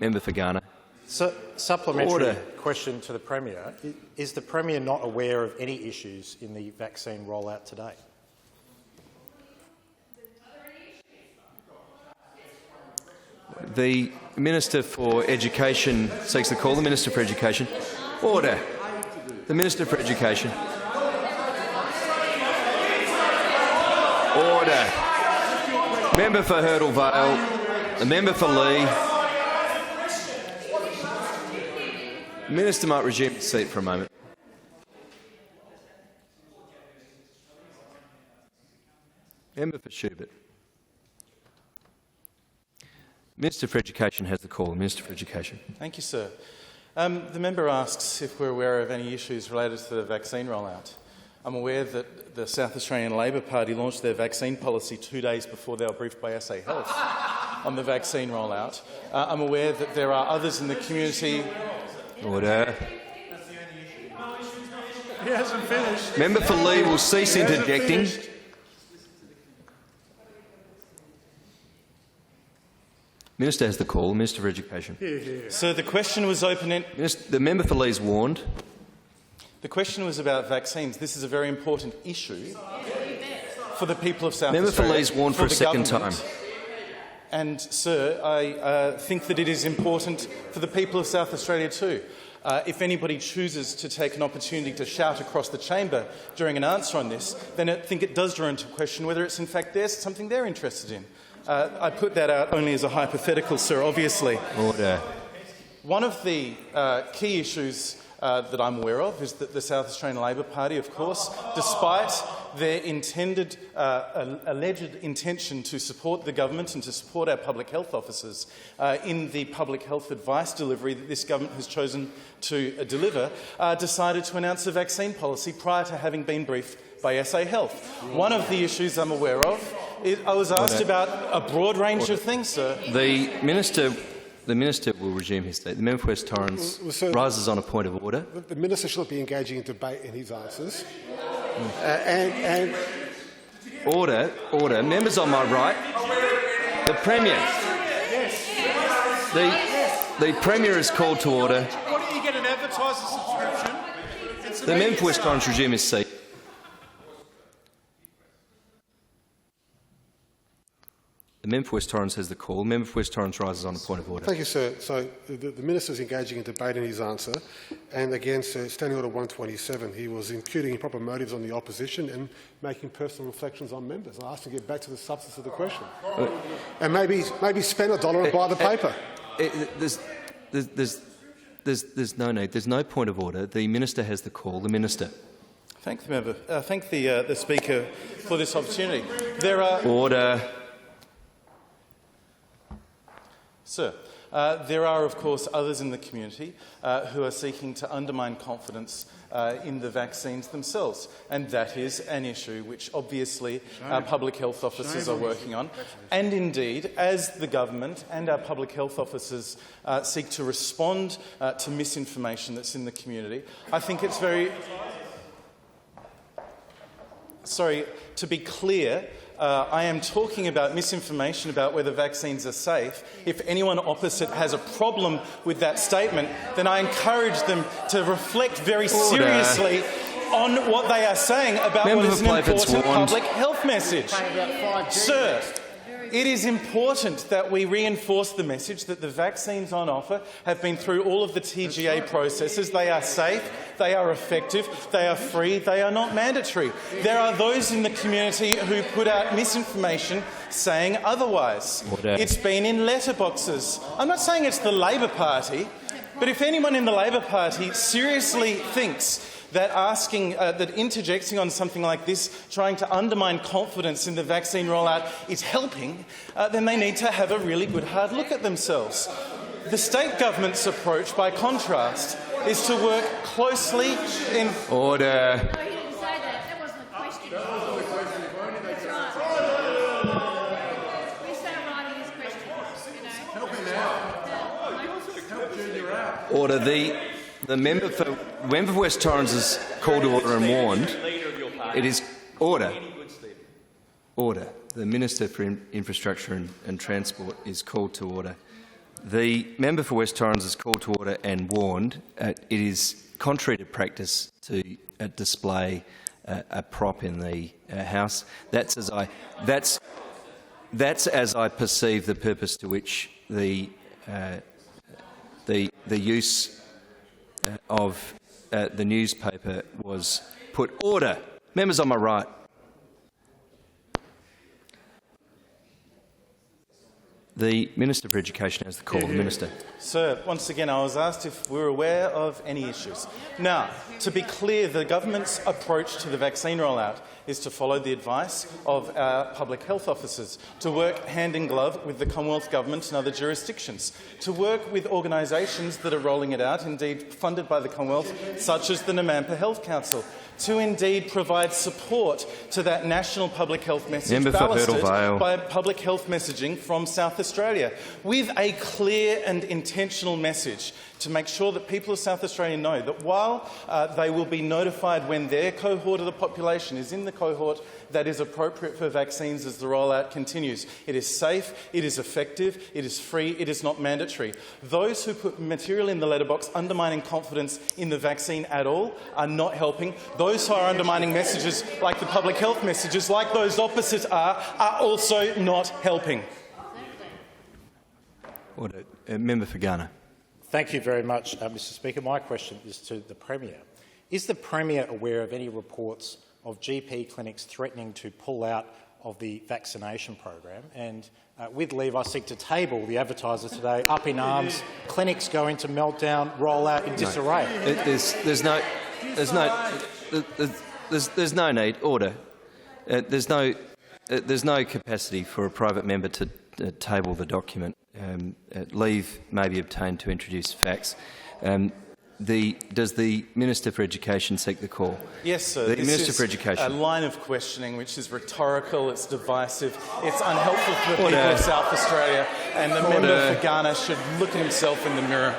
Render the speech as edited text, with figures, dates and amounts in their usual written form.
Member for Ghana. So, supplementary Order. question to the Premier. Is the Premier not aware of any issues in the vaccine rollout today? The Minister for Education seeks the call. The Minister for Education. Order. The Minister for Education. Order. Member for Hurdle Vale. The member for Lee. The Minister might resume his seat for a moment. Member for Schubert. Minister for Education has the call. Minister for Education. Thank you, sir. The member asks if we're aware of any issues related to the vaccine rollout. I'm aware that the South Australian Labor Party launched their vaccine policy 2 days before they were briefed by SA Health on the vaccine rollout. I'm aware that there are others in the community. Order. He hasn't finished. Member for Lee will cease interjecting. Minister has the call. Minister for Education. So the question was open-ended. The member for Lee is warned. The question was about vaccines. This is a very important issue for the people of South Member Australia. for Lee is warned for a second time. And, sir, I think that it is important for the people of South Australia too. If anybody chooses to take an opportunity to shout across the chamber during an answer on this, then I think it does draw into question whether it's in fact something they're interested in. I put that out only as a hypothetical, sir, obviously. Order. One of the key issues that I'm aware of is that the South Australian Labor Party, of course, despite their alleged intention to support the government and to support our public health officers in the public health advice delivery that this government has chosen to deliver, decided to announce a vaccine policy prior to having been briefed by SA Health. One of the issues I'm aware of is I was asked about a broad range of things, sir. The Minister will resume his seat. The member for West Torrens rises on a point of order. The Minister should not be engaging in debate in his answers. Order. Order. Members on my right. The Premier. The Premier is called to order. Why don't you get an advertiser subscription? The member for West Torrens resume his seat. The member for West Torrens has the call. The member for West Torrens rises on a point of order. Thank you, sir. So the Minister is engaging in debate in his answer, and again, sir, Standing Order 127, he was imputing improper motives on the opposition and making personal reflections on members. I asked him to get back to the substance of the question, and maybe spend $1 and buy the paper. There's no need. There's no point of order. The Minister has the call. The Minister. Thank the member. Thank the Speaker for this opportunity. There are order. Sir, there are, of course, others in the community who are seeking to undermine confidence in the vaccines themselves, and that is an issue which obviously our public health officers are working on. And indeed, as the government and our public health officers seek to respond to misinformation that's in the community, I think it's very— Sorry, to be clear, I am talking about misinformation about whether vaccines are safe. If anyone opposite has a problem with that statement, then I encourage them to reflect very seriously on what they are saying about what is an important public health message. Sir, it is important that we reinforce the message that the vaccines on offer have been through all of the TGA processes. They are safe, they are effective, they are free, they are not mandatory. There are those in the community who put out misinformation saying otherwise. It's been in letterboxes. I'm not saying it's the Labor Party, but if anyone in the Labor Party seriously thinks that interjecting on something like this, trying to undermine confidence in the vaccine rollout is helping, then they need to have a really good hard look at themselves. The state government's approach, by contrast, is to work closely in— Order. No, he didn't say that. That wasn't the question. That's right. We sat right in his question. Help him out. Help Junior out. Order. The member for West Torrens is called to order and warned. It is order. Order. The Minister for Infrastructure and Transport is called to order. The member for West Torrens is called to order and warned. It is contrary to practice to display a prop in the House. That's as I perceive the purpose to which the use of the newspaper was put. Order. Members on my right. The Minister for Education has the call. The Minister. Sir, once again, I was asked if we were aware of any issues. Now, to be clear, the government's approach to the vaccine rollout is to follow the advice of our public health officers, to work hand in glove with the Commonwealth Government and other jurisdictions, to work with organisations that are rolling it out, indeed funded by the Commonwealth, such as the Namampa Health Council, to indeed provide support to that national public health message ballasted by public health messaging from South Australia, with a clear and intentional message to make sure that people of South Australia know that while they will be notified when their cohort of the population is in the cohort that is appropriate for vaccines as the rollout continues. It is safe, it is effective, it is free, it is not mandatory. Those who put material in the letterbox undermining confidence in the vaccine at all are not helping. Those who are undermining messages like the public health messages, like those opposite are also not helping. Order. Member for Ghana. Thank you very much, Mr Speaker. My question is to the Premier. Is the Premier aware of any reports of GP clinics threatening to pull out of the vaccination program? And with leave, I seek to table the advertiser today. Up in arms, clinics go into meltdown, roll out in disarray. There's no need. Order. There's no capacity for a private member to table the document. Leave may be obtained to introduce facts. Does the Minister for Education seek the call? Yes, sir. The this Minister is for Education. a line of questioning which is rhetorical, it's divisive, it's unhelpful for the people of South Australia, and the member for Ghana should look at himself in the mirror.